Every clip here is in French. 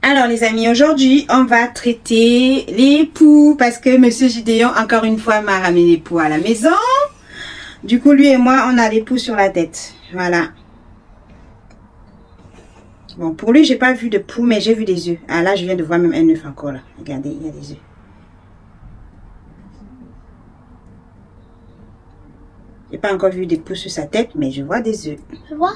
Alors les amis, aujourd'hui on va traiter les poux parce que Monsieur Gideon encore une fois m'a ramené les poux à la maison. Du coup lui et moi on a les poux sur la tête. Voilà. Bon pour lui j'ai pas vu de poux mais j'ai vu des œufs. Ah là je viens de voir même un œuf encore là. Regardez, il y a des œufs. J'ai pas encore vu des poux sur sa tête mais je vois des œufs. Je vois.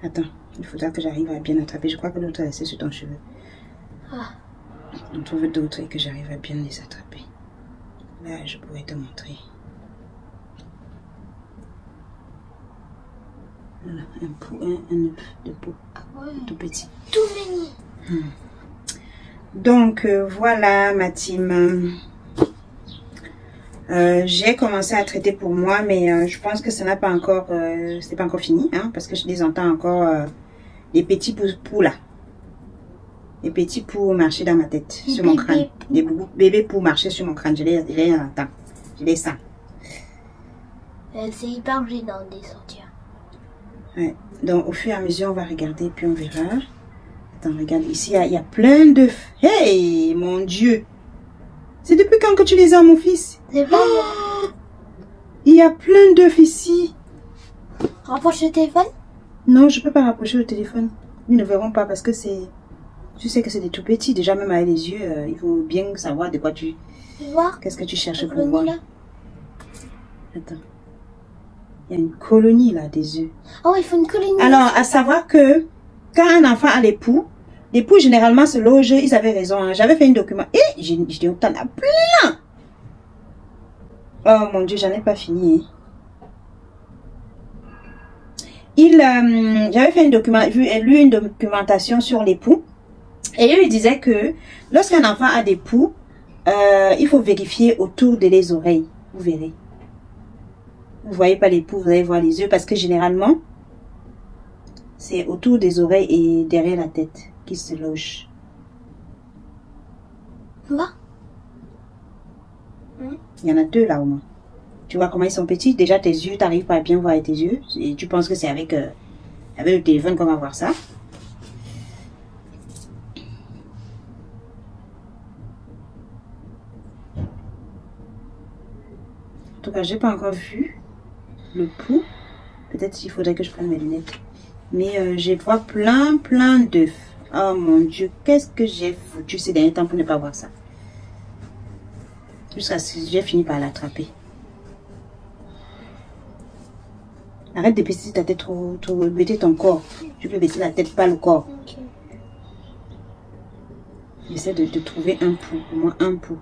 Attends, il faudra que j'arrive à bien attraper. Je crois que l'autre est resté sur ton cheveu. Ah. On trouve d'autres et que j'arrive à bien les attraper. Là, je pourrais te montrer. Voilà, un pou, un œuf de pou. Ah ouais. Tout petit. Tout mignon. Donc, voilà ma team. J'ai commencé à traiter pour moi, mais je pense que ça n'a pas encore, c'est pas encore fini, hein, parce que je les entends encore les petits poux là, les petits poux marcher dans ma tête, sur mon crâne, les bébés poux marcher sur mon crâne, je les entends, je les sens. C'est hyper gênant de les sortir. Ouais. Donc au fur et à mesure on va regarder puis on verra. Attends, regarde ici, il y a plein d'œufs. Hey, mon Dieu! C'est depuis quand que tu les as, mon fils? C'est pas moi. Il y a plein d'œufs ici. Rapproche le téléphone? Non, je peux pas rapprocher le téléphone. Ils ne verront pas parce que c'est... Tu sais que c'est des tout petits. Déjà, même avec les yeux, il faut bien savoir de quoi tu... Voir. Qu'est-ce que tu cherches pour Colonie, voir. là. Attends. Il y a une colonie là des œufs. Oh, il faut une colonie. Alors, à savoir que quand un enfant a les poux généralement se logent. Ils avaient raison. Hein. J'avais fait un document. Et j'ai dit, t'en as plein. Oh mon Dieu, j'en ai pas fini. J'avais fait un document, lu une documentation sur les poux. Et il disait que lorsqu'un enfant a des poux, il faut vérifier autour de les oreilles. Vous verrez. Vous voyez pas les poux, vous allez voir les yeux parce que généralement, c'est autour des oreilles et derrière la tête qui se logent. Voir. Il y en a deux là au moins. Tu vois comment ils sont petits. Déjà tes yeux, tu n'arrives pas à bien voir avec tes yeux. Et tu penses que c'est avec le téléphone qu'on va voir ça. En tout cas, j'ai pas encore vu le pouls. Peut-être qu'il faudrait que je prenne mes lunettes. Mais je vois plein d'œufs. Oh mon Dieu, qu'est-ce que j'ai foutu ces derniers temps pour ne pas voir ça. Jusqu'à ce que j'ai fini par l'attraper. Arrête de baisser ta tête trop baisser ton corps. Tu peux baisser la tête, pas le corps. Okay. J'essaie de trouver un pouls, au moins un pouls.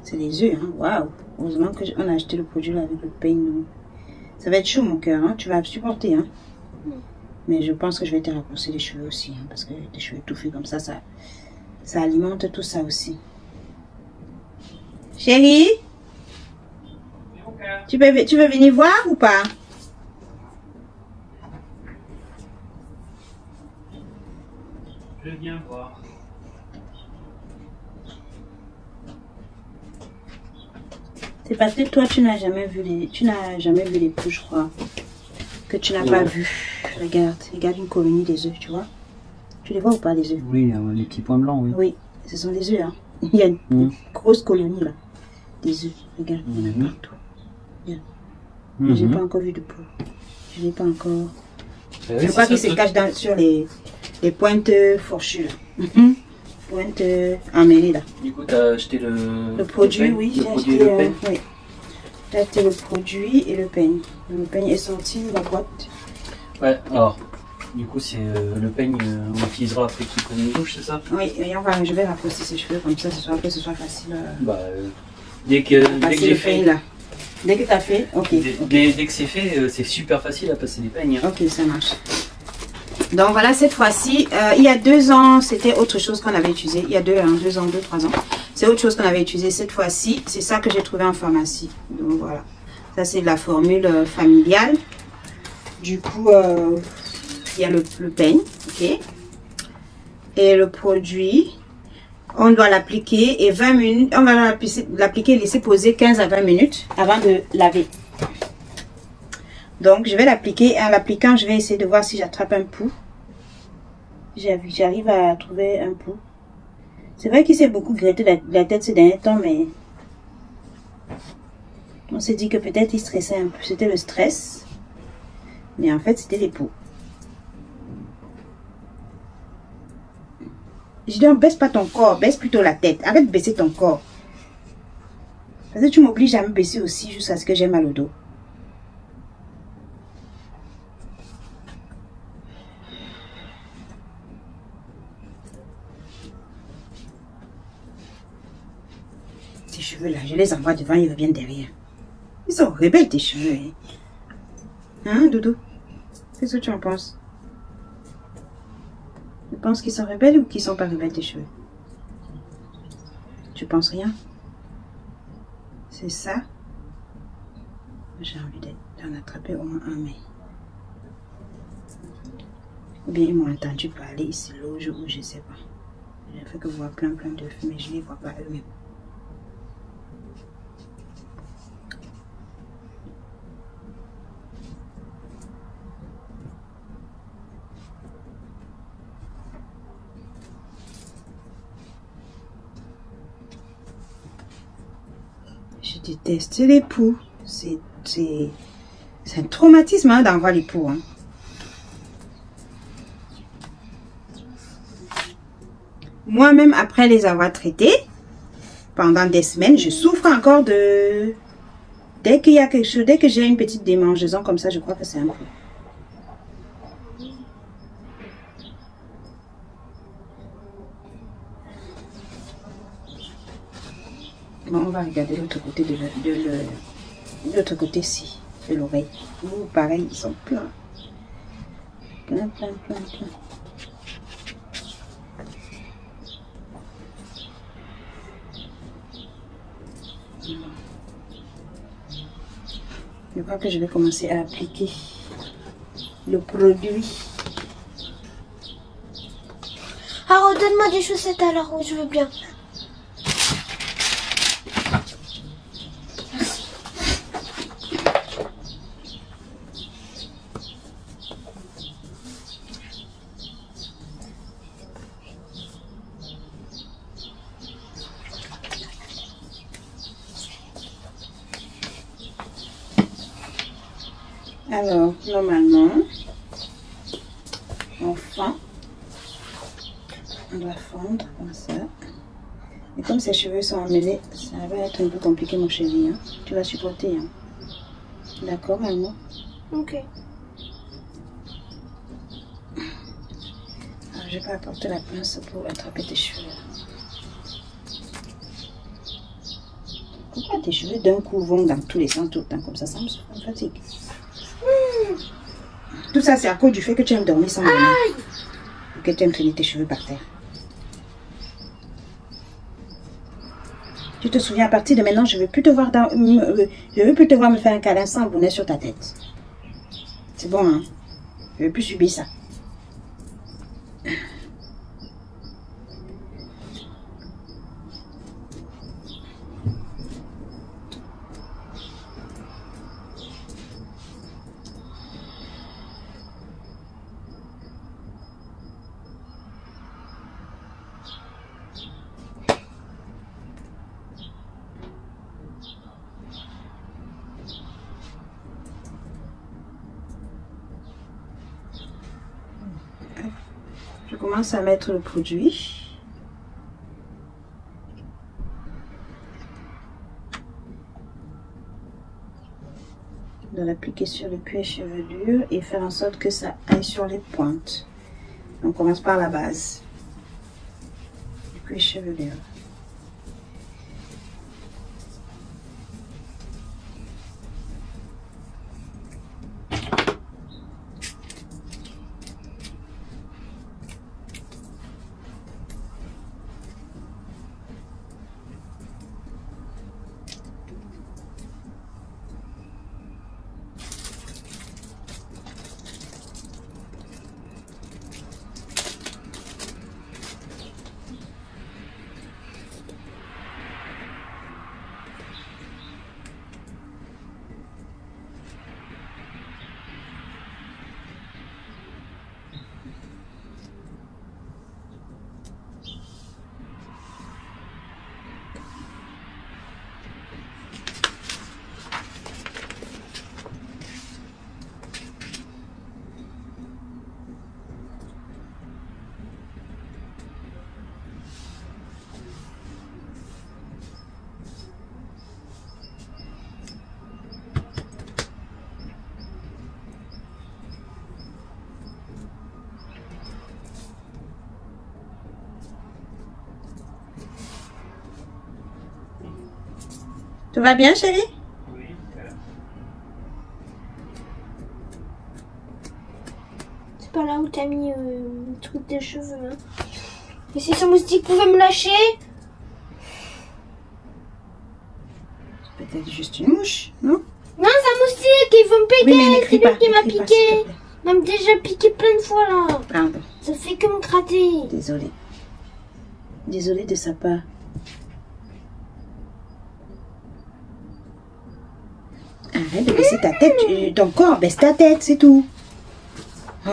C'est des œufs, hein. Waouh. Heureusement qu'on a acheté le produit là avec le peigne. Ça va être chaud mon cœur, hein. Tu vas supporter, hein. Mais je pense que je vais te raccourcir les cheveux aussi, hein, parce que des cheveux touffus comme ça alimente tout ça aussi. Chérie, tu veux venir voir ou pas? Je viens voir. C'est parce que toi tu n'as jamais vu les poux, je crois. Que tu n'as pas vu. Regarde une colonie des œufs, tu vois. Tu les vois ou pas les œufs? Oui, les petits points blancs, oui. Oui, ce sont des œufs, hein. Il y a une grosse colonie là. Des œufs, regarde, il y en a partout. Mais j'ai pas encore vu de poux. Je n'ai pas encore. Je crois qu'il se cache sur les pointes fourchues là. Pointes emmêlées là. Du coup, tu as acheté le produit, oui. Le produit et le peigne. Oui. J'ai acheté le produit et le peigne. Le peigne est sorti de la boîte. Ouais, alors, du coup, c'est le peigne, on l'utilisera après qu'il prenne une douche, c'est ça? Oui, et je vais raccourcir ses cheveux comme ça, que ce soit facile. Bah, dès que j'ai fait. Là. Dès que tu as fait, ok. Dès que c'est fait, c'est super facile à passer des peignes. Hein. Ok, ça marche. Donc voilà, cette fois-ci, il y a 2 ans, c'était autre chose qu'on avait utilisé. Il y a 2 ans, 3 ans. C'est autre chose qu'on avait utilisé. Cette fois-ci, c'est ça que j'ai trouvé en pharmacie. Donc voilà. Ça, c'est la formule familiale. Du coup, il y a le peigne, ok. Et le produit, on doit l'appliquer et 20 minutes, on va l'appliquer et laisser poser 15 à 20 minutes avant de laver. Donc, je vais l'appliquer et en l'appliquant, je vais essayer de voir si j'attrape un pouls. j'arrive à trouver un pouls. C'est vrai qu'il s'est beaucoup gratté la tête ces derniers temps, mais on s'est dit que peut-être il stressait un peu. C'était le stress, mais en fait c'était les poux. Je dis, baisse pas ton corps, baisse plutôt la tête. Arrête de baisser ton corps. Parce que tu m'obliges à me baisser aussi jusqu'à ce que j'ai mal au dos. Tes cheveux là, je les envoie devant, ils reviennent derrière. Ils sont rebelles tes cheveux. Hein, Doudou? Qu'est-ce que tu en penses? Tu penses qu'ils sont rebelles ou qu'ils sont pas rebelles tes cheveux? Tu penses rien? C'est ça? J'ai envie d'en attraper au moins un, mais... Ou bien ils m'ont entendu parler, ils se logent ou je sais pas. J'ai fait que voir plein de feux, mais je les vois pas eux-mêmes. Je déteste les poux. C'est un traumatisme hein, d'en voir les poux. Hein. Moi-même, après les avoir traités, pendant des semaines, je souffre encore de... Dès qu'il y a quelque chose, dès que j'ai une petite démangeaison comme ça, je crois que c'est un coup. Bon, on va regarder l'autre côté de l'autre côté-ci, de l'oreille. Oh, pareil, ils sont pleins. Plein. Je crois que je vais commencer à appliquer le produit. Ah, redonne-moi des chaussettes alors, oui, je veux bien. Alors, normalement, on fend. On doit fondre comme ça. Et comme ses cheveux sont emmêlés, ça va être un peu compliqué, mon chéri. Hein. Tu vas supporter. Hein. D'accord, maman? Ok. Alors, je vais apporter la pince pour attraper tes cheveux. Pourquoi tes cheveux d'un coup vont dans tous les sens tout le temps comme ça? Ça me fatigue. Tout ça, c'est à cause du fait que tu aimes dormir sans dormir. Et que tu aimes traîner tes cheveux par terre. Tu te souviens, à partir de maintenant, je ne veux plus te voir me faire un câlin sans bonnet sur ta tête. C'est bon, hein? Je ne veux plus subir ça. Je commence à mettre le produit. De l'appliquer sur le cuir chevelure et faire en sorte que ça aille sur les pointes. On commence par la base du cuir chevelure. Tout va bien, chérie? C'est pas là où t'as mis le truc des cheveux. Hein. Et si ce moustique pouvait me lâcher? Peut-être juste une mouche, non? Non, c'est un moustique, il veut me piquer. Oui, mais ne C'est crie lui pas, qui ne m'a crie pas, piqué. s'il te plaît. Il m'a déjà piqué plein de fois là. Pardon, Ça fait que me gratter. désolée. Désolée de sa part. Arrête de baisser ta tête, ton corps, baisse ta tête, c'est tout. Oh.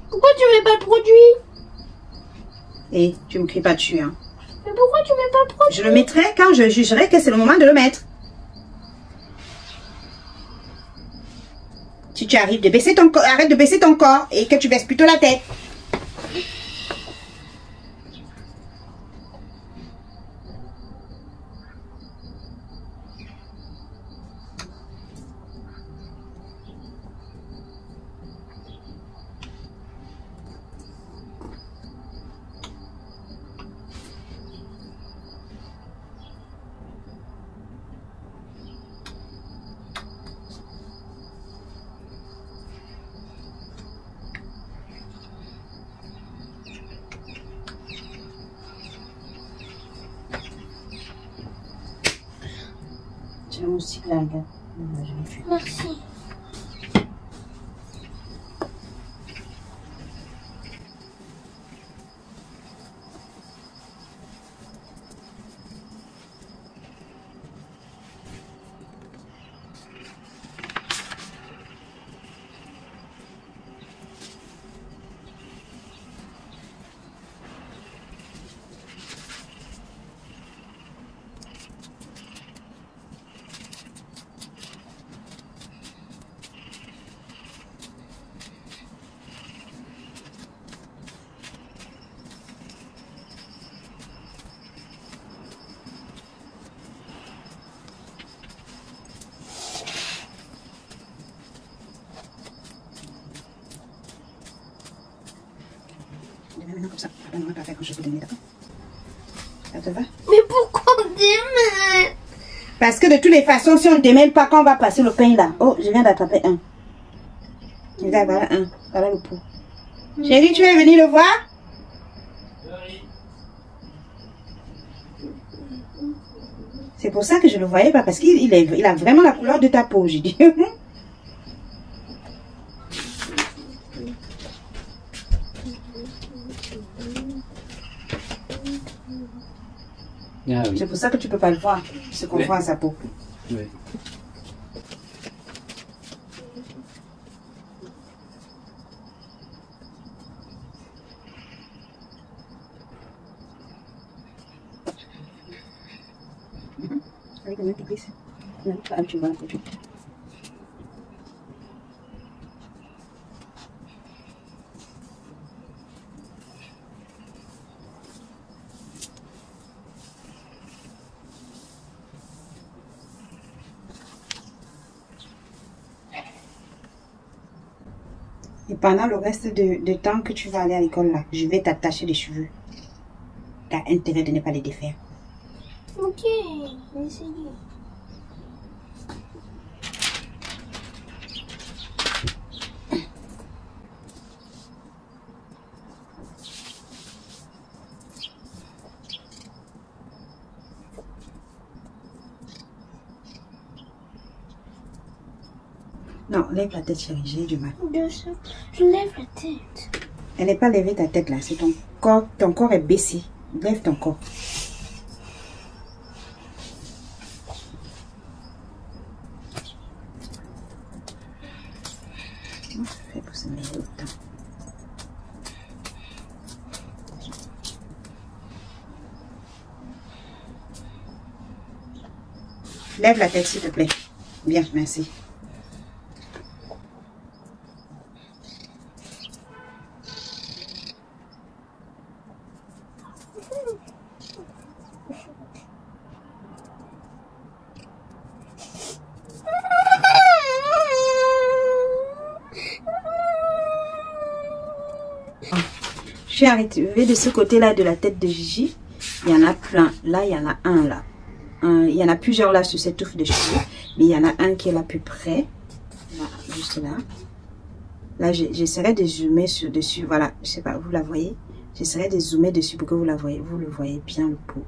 Pourquoi tu mets pas le produit? Et tu me cries pas dessus, hein. Mais pourquoi tu mets pas le produit? Je le mettrai quand je jugerai que c'est le moment de le mettre. Si tu arrives de baisser ton corps, arrête de baisser ton corps et que tu baisses plutôt la tête. Tiens aussi là, regarde. Je l'ai fait. Merci. Maintenant comme ça, on n'aura pas fait grand chose pour donner, d'accord? Ça te va? Mais pourquoi on démêle? Parce que de toutes les façons, si on ne démêle pas, quand on va passer le pain là. Oh, je viens d'attraper un. Regarde, voilà un. Voilà le pot. Chérie, tu veux venir le voir? C'est pour ça que je ne le voyais pas, parce qu'il a vraiment la couleur de ta peau, j'ai dit. Ah oui. C'est pour ça que tu peux pas le voir. Il se confond à sa peau. Oui. Avec un anticrist. Non, pas, tu vois la produit. Et pendant le reste de temps que tu vas aller à l'école là, je vais t'attacher les cheveux. Tu as intérêt de ne pas les défaire. Ok, je vais essayer. Non, lève la tête chérie, j'ai du mal. Je lève la tête. Elle n'est pas levée ta tête là, c'est ton corps est baissé. Lève ton corps. Comment tu fais pour se lever autant? Lève la tête s'il te plaît. Bien, merci. Je suis arrivée de ce côté-là de la tête de Gigi. Il y en a plein. Là, il y en a un là. Il y en a plusieurs là sur cette touffe de cheveux. Mais il y en a un qui est là plus près. Là, juste là. Là, j'essaierai de zoomer sur dessus. Voilà, je sais pas, vous la voyez? J'essaierai de zoomer dessus pour que vous la voyez. Vous le voyez bien le pot.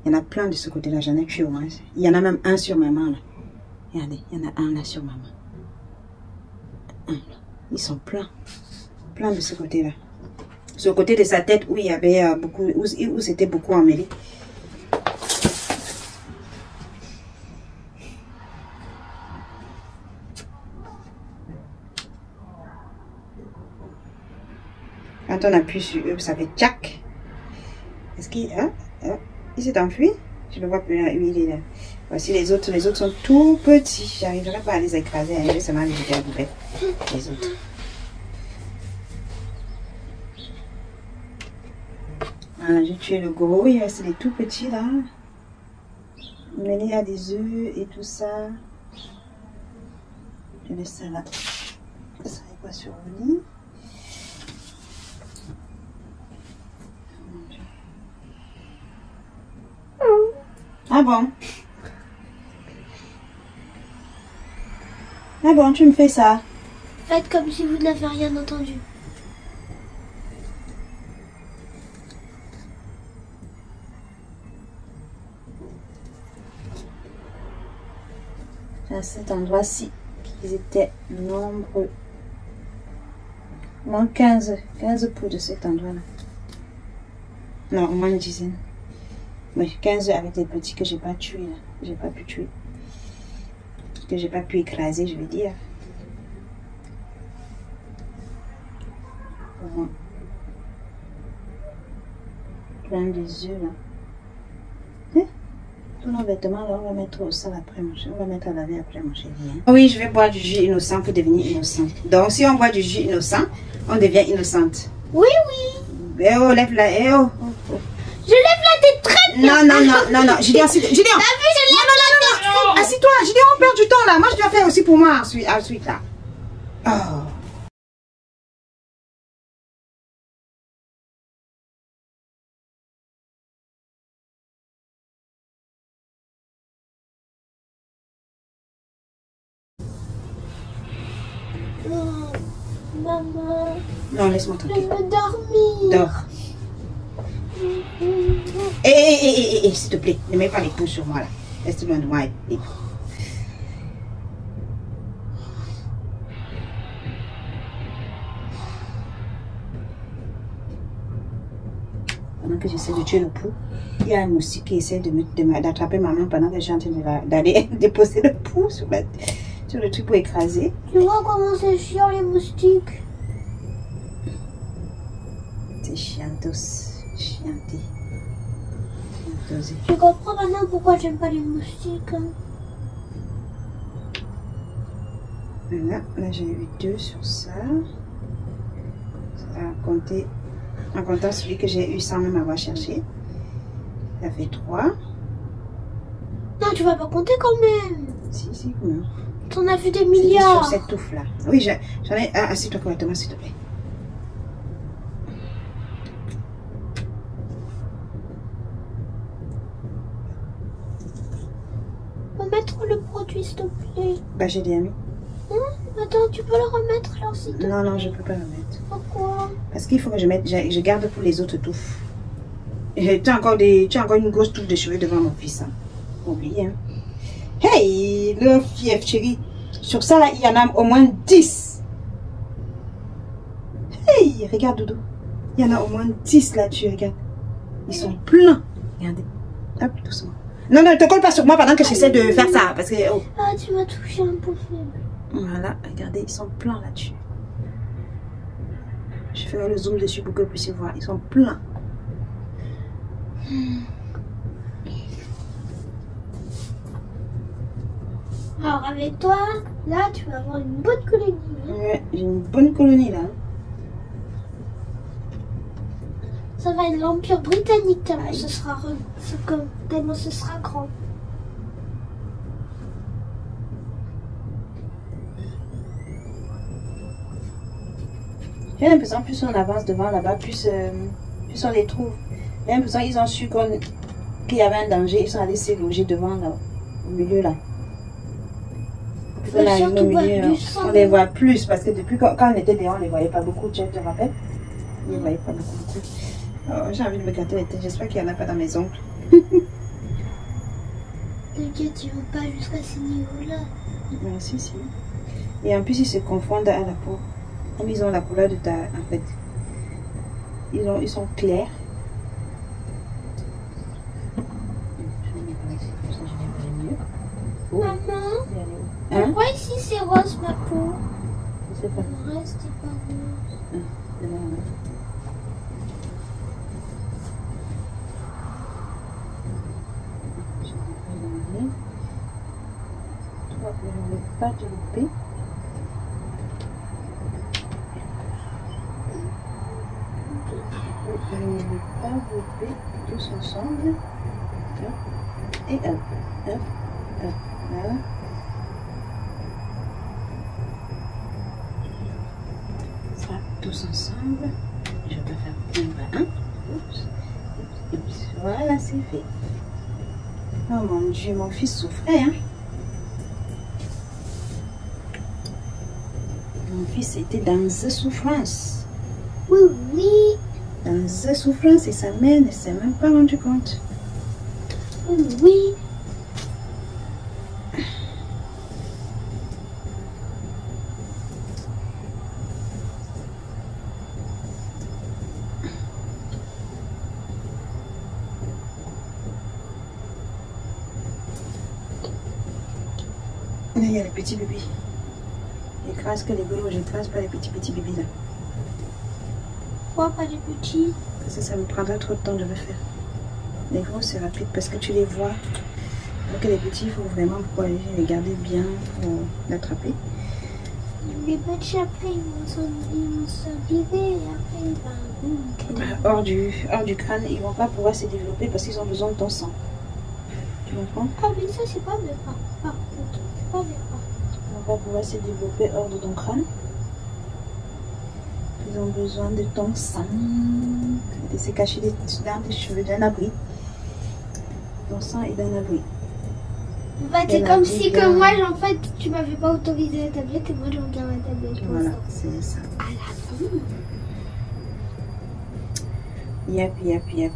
Il y en a plein de ce côté-là. J'en ai tué au moins. Il y en a même un sur ma main là. Regardez, il y en a un là sur ma main. Un là. Ils sont pleins. Plein de ce côté-là. Sur le côté de sa tête où il y avait beaucoup, où c'était beaucoup emmêlé. Quand on appuie sur eux, ça fait tchac. Est-ce qu'il il s'est enfui? Je le vois plus là. Oui, il est là. Voici les autres. Les autres sont tout petits. J'arriverai pas à les écraser. Ça m'a jeté à la poubelle. Les autres. Voilà, j'ai tué le gros. Il reste les tout petits là. Mais il y a des œufs et tout ça. Je laisse ça là. Ça n'est pas sur le lit. Ah bon? Ah bon, tu me fais ça? Faites comme si vous n'avez rien entendu. À cet endroit-ci, ils étaient nombreux. Au moins 15 poules de cet endroit-là. Non, au moins une dizaine. Mais 15 avec les petits que j'ai pas tués là. J'ai pas pu tuer. Que j'ai pas pu écraser, je veux dire. Au moins. Plein des œufs là. Tous nos vêtements là, on va mettre au sol après manger. On va mettre à laver après manger. Oui, je vais boire du jus innocent pour devenir innocent. Donc si on boit du jus innocent, on devient innocente. Oui, oui. Eh oh, lève la. Eh oh. Je lève la tête très bien. Non. Gideon, non. Assis-toi, Gideon, on perd du temps là. Moi, je dois faire aussi pour moi ensuite là. Oh. Oh, maman. Non, laisse-moi Je tranquille. veux dormir. Dors. Hé, s'il te plaît, ne mets pas les pouces sur moi là. Reste loin de moi. Pendant que j'essaie de tuer le pou, il y a un moustique qui essaie d'attraper ma main pendant que je suis en train d'aller déposer le pou sur le truc pour écraser. Tu vois comment c'est chiant les moustiques? C'est chiantos. Chianté. Je comprends maintenant pourquoi j'aime pas les moustiques. Voilà, là j'ai eu 2 sur ça. Ça a compté, en comptant celui que j'ai eu sans même avoir cherché. Ça fait 3. Non, tu vas pas compter quand même. Si, quand même. T'en as vu des milliards. Sur cette touffe là. Oui, j'en ai. Assieds-toi correctement, s'il te plaît. Mettre le produit s'il te plaît. Bah j'ai déjà mis. Attends, tu peux le remettre alors s'il te plaît. Non, je peux pas le mettre. Pourquoi? Parce qu'il faut que je garde pour les autres touffes. Et tu as encore une grosse touffe de cheveux devant mon fils. Hein. Oublie, hein. Hey, le fief chéri. Sur ça là, il y en a au moins 10. Hey, regarde Doudou. Il y en a au moins 10 là-dessus, regarde. Ils sont pleins. Regardez. Hop, doucement. Non, ne te colle pas sur moi pendant que j'essaie de faire ça. Parce que. Oh. Ah, tu m'as touché un peu faible. Voilà, regardez, ils sont pleins là-dessus. Je ferai le zoom dessus pour que vous puissiez voir. Ils sont pleins. Alors, avec toi, là, tu vas avoir une bonne colonie. Ouais, j'ai une bonne colonie là. Ça va être l'Empire britannique tellement ce sera tellement ce sera grand. J'ai l'impression plus on avance devant là-bas, plus on les trouve. J'ai l'impression qu'ils ont su qu'il y avait un danger, ils sont allés se loger devant là, au milieu là. On arrive au milieu, on les voit plus parce que depuis quand on était dehors, on les voyait pas beaucoup, tu te rappelles? On les voyait pas beaucoup. Oh, j'ai envie de me gâter les têtes, j'espère qu'il n'y en a pas dans mes ongles. T'inquiète, ils vont pas jusqu'à ce niveau-là. Si, si. Et en plus, ils se confondent à la peau. Comme ils ont la couleur de ta... En fait, ils sont clairs. Oh. Maman, Hein? pourquoi ici c'est rose ma peau? Je sais pas. Le reste c'est pas rose. C'est là, là. Je ne vais pas te louper. Je ne vais pas louper tous ensemble. Hop. Et hop, hop, hop, là. Ça, tous ensemble. Je vais faire un par un. Oups. Oups. Voilà, c'est fait. Oh mon Dieu, mon fils souffrait, hein. Mon fils était dans une souffrance. Oui, oui. Dans une souffrance et sa mère ne s'est même pas rendu compte. Oui, oui. Là, il y a les petits bébés. J'écrase que les gros, j'écrase pas les petits bébés là. Pourquoi pas des petits? Parce que ça me prendra trop de temps de le faire. Les gros, c'est rapide parce que tu les vois. Donc les petits, il faut vraiment aller les garder bien pour l'attraper. Les petits après ils vont se virer et après Hors du crâne, ils vont pas pouvoir se développer parce qu'ils ont besoin de ton sang. Tu comprends? Ah mais ça c'est pas bien par contre. C'est pas bien. Ils vont pas pouvoir se développer hors de ton crâne. Ils ont besoin de ton sang. De se cacher dans tes cheveux, d'un abri. Ton sang est d'un abri. En fait, c'est comme si que moi, en fait, tu m'avais pas autorisé la tablette et moi, je regarde la tablette. Voilà, c'est ça. À la fin. Yep, yep, yep.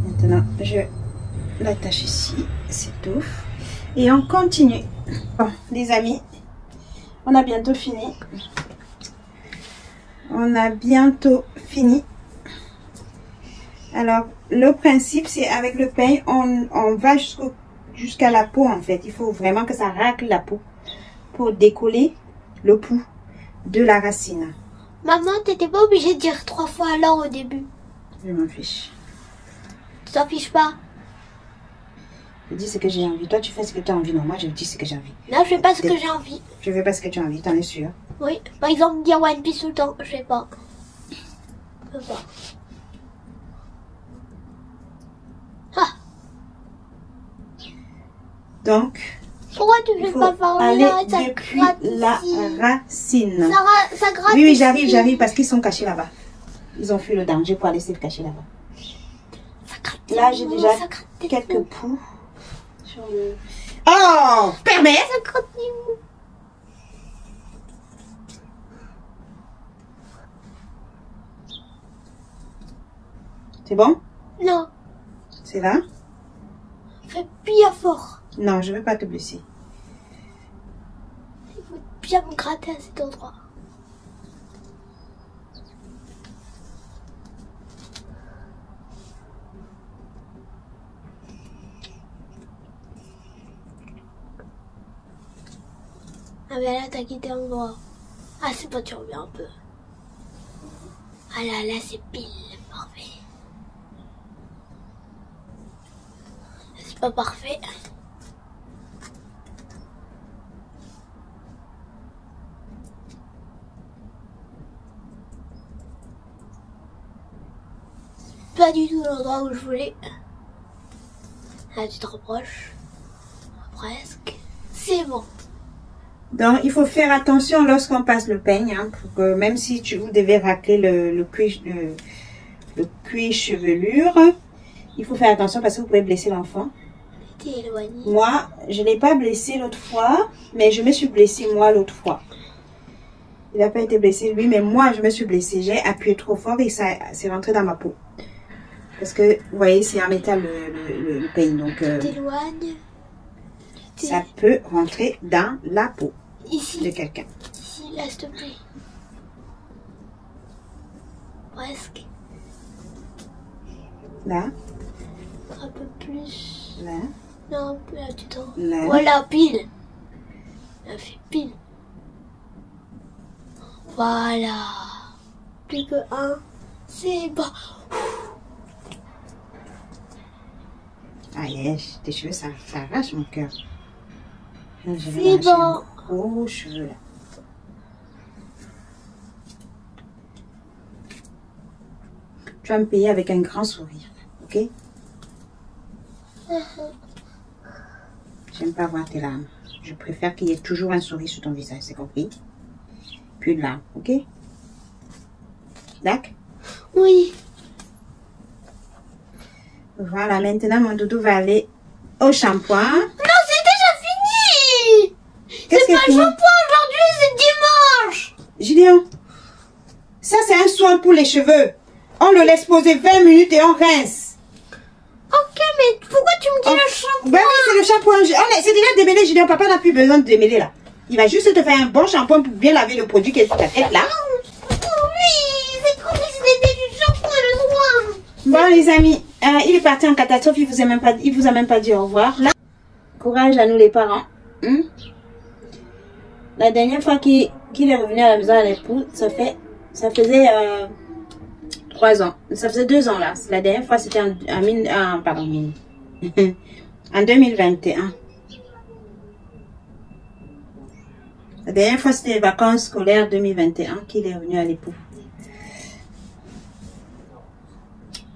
Maintenant, je l'attache ici. C'est tout. Et on continue. Bon, les amis, on a bientôt fini. On a bientôt fini. Alors, le principe, c'est avec le peigne, on va jusqu'à la peau, en fait. Il faut vraiment que ça racle la peau pour décoller le pouls de la racine. Maman, t'étais pas obligée de dire 3 fois alors au début. Je m'en fiche. Tu t'en fiches pas? Je dis ce que j'ai envie. Toi, tu fais ce que tu as envie. Non, moi, je dis ce que j'ai envie. Non, je fais pas ce que j'ai envie. Je fais pas ce que tu as envie, t'en es sûr? Oui, par exemple, dire One Piece tout le temps, je sais pas. Je sais pas. Ah. Donc, Pourquoi tu il fais faut pas par aller là? Ça depuis gratte la ici. racine. Ça gratte Oui, oui, ici. j'arrive parce qu'ils sont cachés là-bas. Ils ont fui le danger pour aller se cacher là-bas. Ça gratte Là, j'ai tellement, déjà ça gratte quelques tellement. poux sur le... Oh, permets. Ça gratte tellement. C'est bon? Non, C'est là? fais bien fort. Non, je ne vais pas te blesser. Il faut bien me gratter à cet endroit. Ah mais là t'as quitté l'endroit. Ah c'est pas, tu reviens un peu. Ah là c'est pile parfait. C'est pas parfait. Pas du tout l'endroit où je voulais. Là tu te rapproches. Presque. C'est bon. Donc, il faut faire attention lorsqu'on passe le peigne, hein, pour que même si vous devez racler le cuir chevelure, il faut faire attention parce que vous pouvez blesser l'enfant. T'es éloigné. Moi, je n'ai pas blessé l'autre fois, mais je me suis blessée moi l'autre fois. Il n'a pas été blessé lui, mais moi, je me suis blessée. J'ai appuyé trop fort et ça s'est rentré dans ma peau. Parce que, vous voyez, c'est en métal le peigne, donc T'éloignes. ça peut rentrer dans la peau Ici. de quelqu'un. Ici, là, s'il te plaît. Presque. Là, Un peu plus. là, Non, là, tu t'en. là. Voilà, pile. Ça fait pile. Voilà. Plus que un. C'est bon. Aïe, tes cheveux, ça arrache mon cœur. Je vais C'est lâcher bon. un gros cheveux là. Tu vas me payer avec un grand sourire, ok? J'aime pas voir tes larmes. Je préfère qu'il y ait toujours un sourire sur ton visage, c'est compris? Plus de larmes, ok? D'accord? Oui. Voilà, maintenant mon doudou va aller au shampoing. Non, c'est déjà fini. Qu'est-ce C'est que pas tu le veux? shampoing aujourd'hui, c'est dimanche. Gideon, ça c'est un soin pour les cheveux. On le laisse poser 20 minutes et on rince. Ok, mais pourquoi tu me dis le shampoing? Ben oui, c'est le shampoing. C'est déjà démêlé, Gideon. Papa n'a plus besoin de démêler là. Il va juste te faire un bon shampoing pour bien laver le produit qui est sur ta tête là. Oui, c'est trop triste d'aider du shampoing le soir. Bon les amis, il est parti en catastrophe, il vous a même pas dit au revoir. Là, courage à nous les parents. La dernière fois qu'il est revenu à la maison à l'époux, ça faisait 3 ans. Ça faisait 2 ans là. La dernière fois c'était en 2021. La dernière fois c'était les vacances scolaires 2021 qu'il est revenu à l'époux.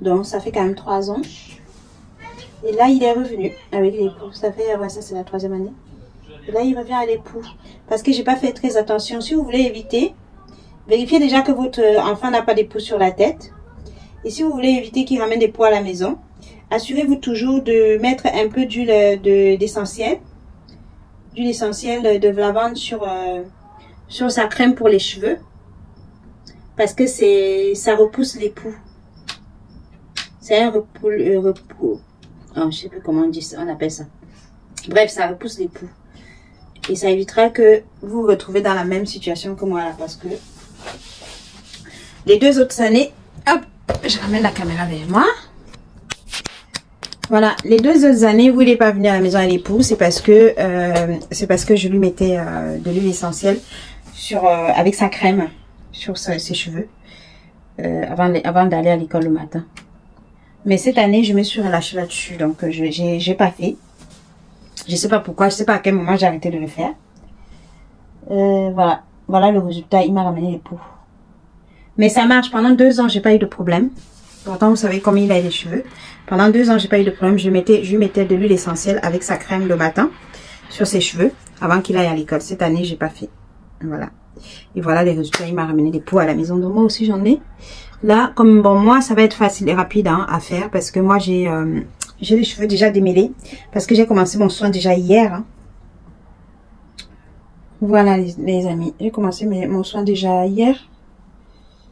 Donc, ça fait quand même 3 ans. Et là, il est revenu avec l'époux. Ça fait, ouais, ça c'est la 3e année. Et là, il revient à l'époux. Parce que j'ai pas fait très attention. Si vous voulez éviter, vérifiez déjà que votre enfant n'a pas des poux sur la tête. Et si vous voulez éviter qu'il ramène des poux à la maison, assurez-vous toujours de mettre un peu d'huile d'essentiel. D'huile essentielle de lavande sur sa crème pour les cheveux. Parce que ça repousse les poux. C'est un repos. Oh, je sais plus comment on appelle ça. Bref, ça repousse les poux. Et ça évitera que vous vous retrouvez dans la même situation que moi là. Parce que les 2 autres années... Hop, je ramène la caméra vers moi. Voilà, les 2 autres années où il n'est pas venu à la maison à l'époux, c'est parce que je lui mettais de l'huile essentielle avec sa crème sur ses cheveux avant d'aller à l'école le matin. Mais cette année, je me suis relâchée là-dessus, donc j'ai pas fait. Je sais pas pourquoi, je sais pas à quel moment j'ai arrêté de le faire. Voilà le résultat, il m'a ramené les poux. Mais ça marche, pendant 2 ans, j'ai pas eu de problème. Pourtant, vous savez combien il a les cheveux. Pendant 2 ans, j'ai pas eu de problème. Je lui mettais de l'huile essentielle avec sa crème le matin sur ses cheveux avant qu'il aille à l'école. Cette année, j'ai pas fait. Voilà. Et voilà les résultats, il m'a ramené des poux à la maison. Donc moi aussi, j'en ai. Là, comme bon, moi, ça va être facile et rapide à faire parce que moi, j'ai les cheveux déjà démêlés parce que j'ai commencé mon soin déjà hier. Hein. Voilà les amis, j'ai commencé mon soin déjà hier.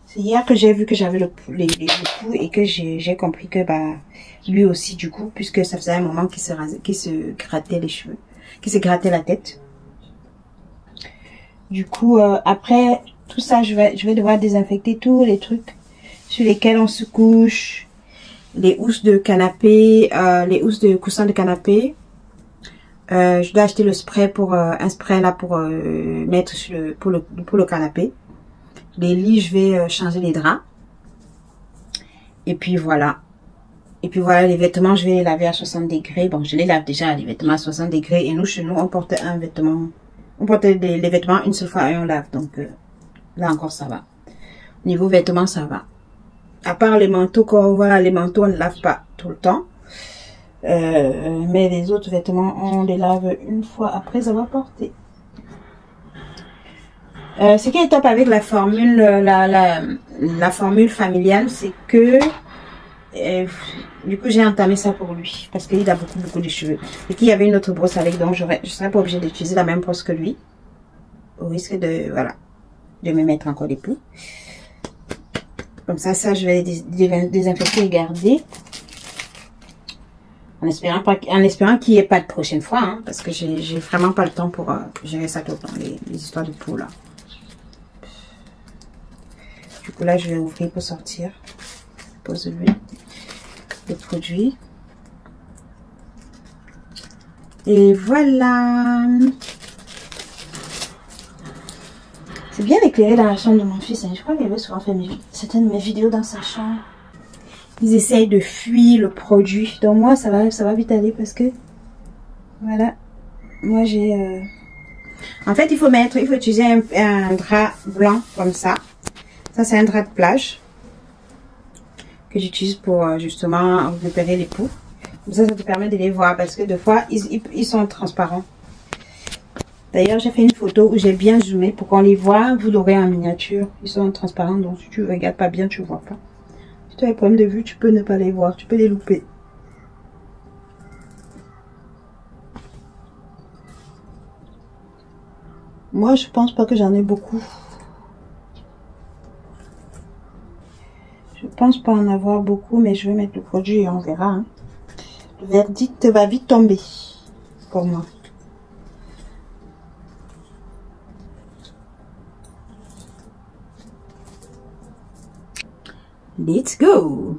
C'est hier que j'ai vu que j'avais les poux et que j'ai compris que lui aussi du coup, puisque ça faisait un moment qu'il se grattait les cheveux, qu'il se grattait la tête. Du coup, après tout ça, je vais devoir désinfecter tous les trucs sur lesquels on se couche, les housses de canapé, les housses de coussin de canapé. Je dois acheter le spray un spray là pour mettre pour le canapé. Les lits, je vais changer les draps. Et puis voilà. Et puis voilà, les vêtements, je vais les laver à 60 degrés. Bon, je les lave déjà, les vêtements à 60 degrés. Et nous, chez nous, on porte on porte les vêtements une seule fois et on lave. Donc là encore, ça va. Niveau vêtements, ça va. À part les manteaux, voilà, les manteaux, on ne lave pas tout le temps. Mais les autres vêtements, on les lave une fois après avoir porté. Ce qui est top avec la formule, la formule familiale, c'est que du coup j'ai entamé ça pour lui parce qu'il a beaucoup de cheveux et qu'il y avait une autre brosse avec, donc je serais pas obligée d'utiliser la même brosse que lui au risque de de me mettre encore des plis. Comme ça je vais les désinfecter et garder en espérant qu'il n'y ait pas de prochaine fois, hein, parce que j'ai vraiment pas le temps pour gérer ça tout le temps, les histoires de peau là. Du coup là je vais ouvrir pour sortir. Pose-lui le produit. Et voilà. C'est bien éclairé dans la chambre de mon fils. Hein. Je crois qu'il avait souvent fait certaines de mes vidéos dans sa chambre. Ils essayent de fuir le produit. Donc moi, ça va vite aller parce que voilà. Moi, j'ai... En fait, il faut utiliser un drap blanc comme ça. Ça, c'est un drap de plage que j'utilise pour justement repérer les poux. Comme ça te permet de les voir parce que des fois, ils sont transparents. D'ailleurs, j'ai fait une photo où j'ai bien zoomé pour qu'on les voit. Vous l'aurez en miniature. Ils sont transparents, donc si tu ne regardes pas bien, tu ne vois pas. Si tu as un problème de vue, tu peux ne pas les voir. Tu peux les louper. Moi, je pense pas que j'en ai beaucoup. Je pense pas en avoir beaucoup, mais je vais mettre le produit et on verra. Hein. Le verdict va vite tomber pour moi. Let's go!